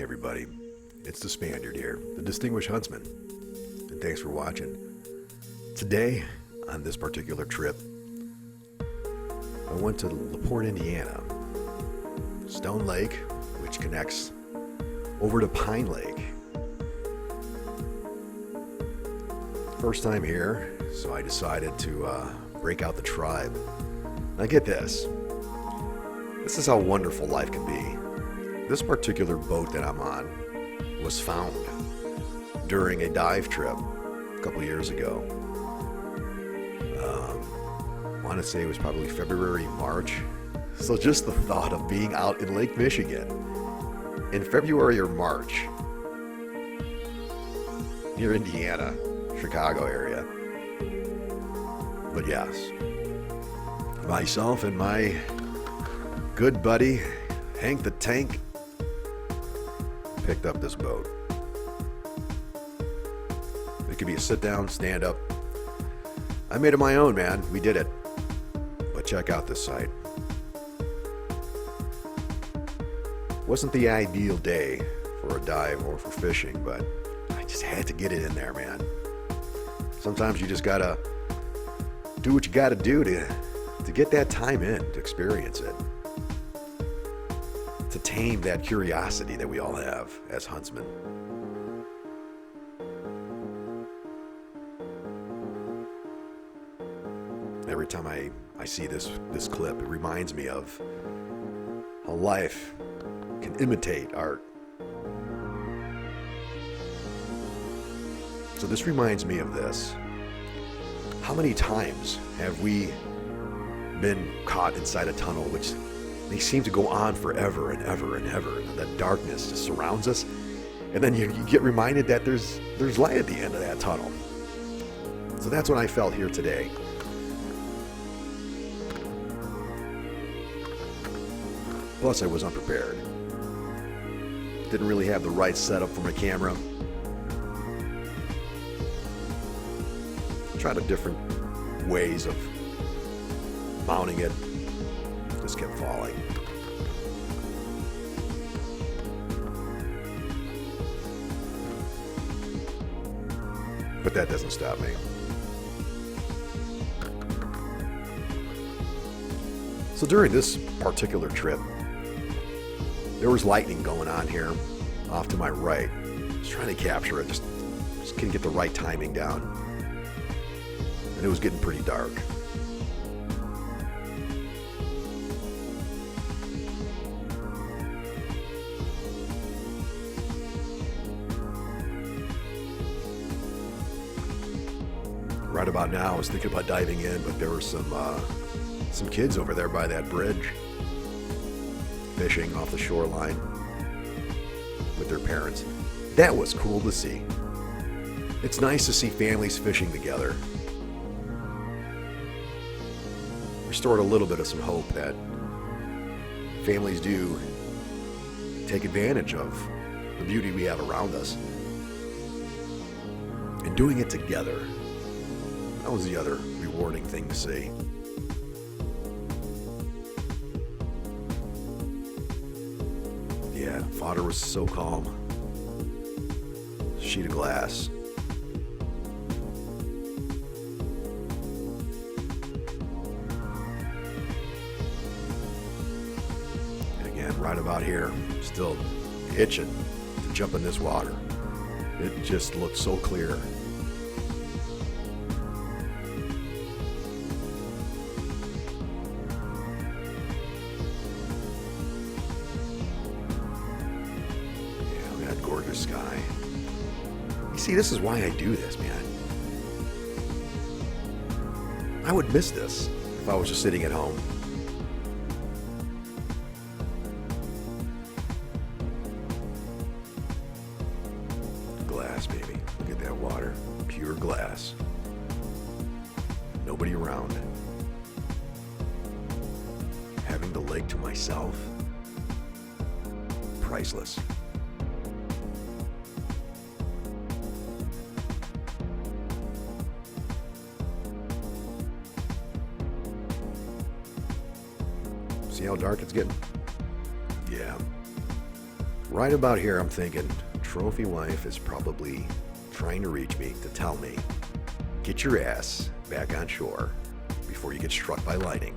everybody, it's the Spaniard here, the Distinguished Huntsman, and thanks for watching. Today, on this particular trip, I went to LaPorte, Indiana, Stone Lake, which connects over to Pine Lake. First time here, so I decided to break out the tribe. Now get this. This is how wonderful life can be. This particular boat that I'm on was found during a dive trip a couple years ago. I want to say it was probably February, March. So just the thought of being out in Lake Michigan in February or March near Indiana, Chicago area. But yes, myself and my good buddy, Hank the Tank, picked up this boat. It could be a sit down, stand up. I made it my own, man. We did it. But check out this site. Wasn't the ideal day for a dive or for fishing, but I just had to get it in there, man. Sometimes you just gotta do what you gotta do to get that time in, to experience it. To tame that curiosity that we all have as huntsmen. Every time I see this clip, it reminds me of how life can imitate art. So this reminds me of this. How many times have we been caught inside a tunnel which they seem to go on forever and ever and ever, and the darkness just surrounds us, and then you get reminded that there's light at the end of that tunnel. So that's what I felt here today. Plus I was unprepared. Didn't really have the right setup for my camera. Tried a different ways of mounting it. Just kept falling. But that doesn't stop me. So during this particular trip, there was lightning going on here off to my right. I was trying to capture it, just couldn't get the right timing down. And it was getting pretty dark. Right about now, I was thinking about diving in, but there were some kids over there by that bridge fishing off the shoreline with their parents. That was cool to see. It's nice to see families fishing together. Restored a little bit of some hope that families do take advantage of the beauty we have around us. And doing it together, that was the other rewarding thing to see. Yeah, water was so calm. Sheet of glass. And again, right about here, still itching to jump in this water. It just looked so clear. Gorgeous sky. You see, this is why I do this, man. I would miss this if I was just sitting at home. Glass, baby. Look at that water. Pure glass. Nobody around. Having the lake to myself. Priceless. See how dark it's getting? Yeah. right about here, I'm thinking trophy wife is probably trying to reach me to tell me, get your ass back on shore before you get struck by lightning.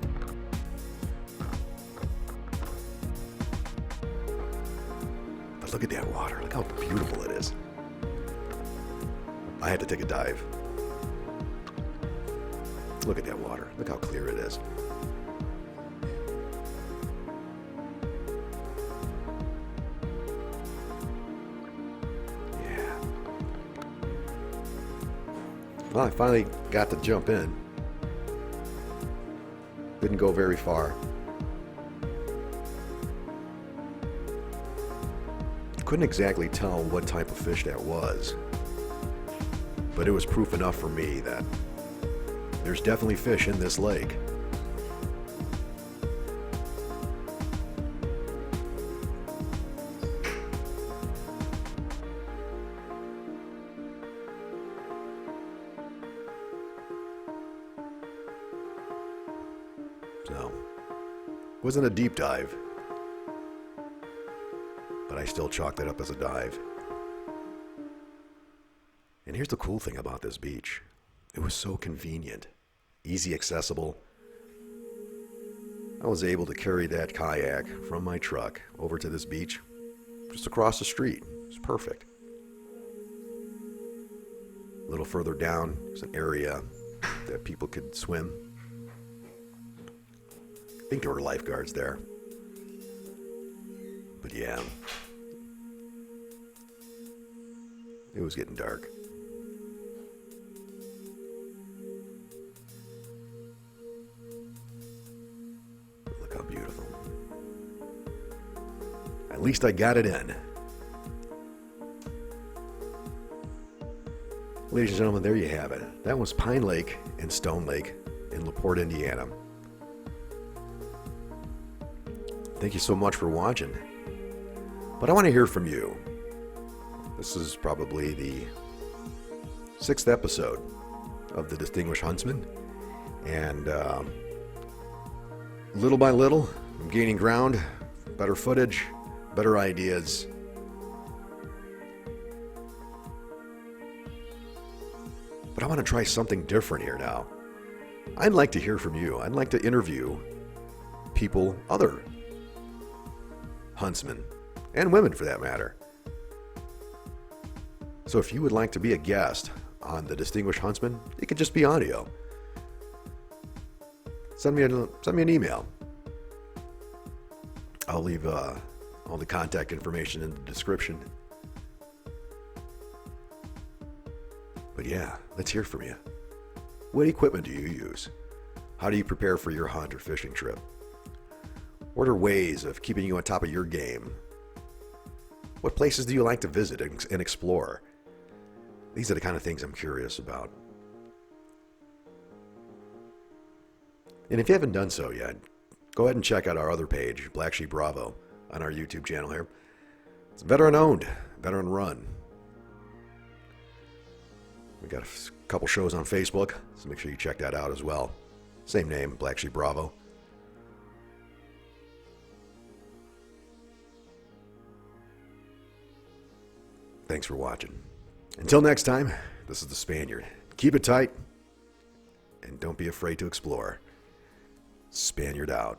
But look at that water. Look how beautiful it is. I had to take a dive. Look at that water. Look how clear it is. Yeah. Well, I finally got to jump in. Didn't go very far. Couldn't exactly tell what type of fish that was, but it was proof enough for me that there's definitely fish in this lake. So, wasn't a deep dive, but I still chalked it up as a dive. And here's the cool thing about this beach. It was so convenient, easy accessible. I was able to carry that kayak from my truck over to this beach just across the street. It was perfect. A little further down, there's an area that people could swim. I think there were lifeguards there. But yeah, it was getting dark. Look how beautiful. At least I got it in. Ladies and gentlemen, there you have it. That was Pine Lake and Stone Lake in LaPorte, Indiana. Thank you so much for watching. But I want to hear from you. This is probably the 6th episode of the Distinguished Huntsman. And little by little, I'm gaining ground, better footage, better ideas. But I want to try something different here now. I'd like to hear from you. I'd like to interview people, other huntsmen, and women for that matter. So if you would like to be a guest on the Distinguished Huntsman, it could just be audio. Send me an email. I'll leave all the contact information in the description. But yeah, let's hear from you. What equipment do you use? How do you prepare for your hunt or fishing trip? What are ways of keeping you on top of your game? What places do you like to visit and explore? These are the kind of things I'm curious about. And if you haven't done so yet, go ahead and check out our other page, blacksheepbravo, on our YouTube channel here. It's veteran-owned, veteran-run. We got a couple shows on Facebook, so make sure you check that out as well. Same name, blacksheepbravo. Thanks for watching. Until next time, this is the Spaniard. Keep it tight, and don't be afraid to explore. Spaniard out.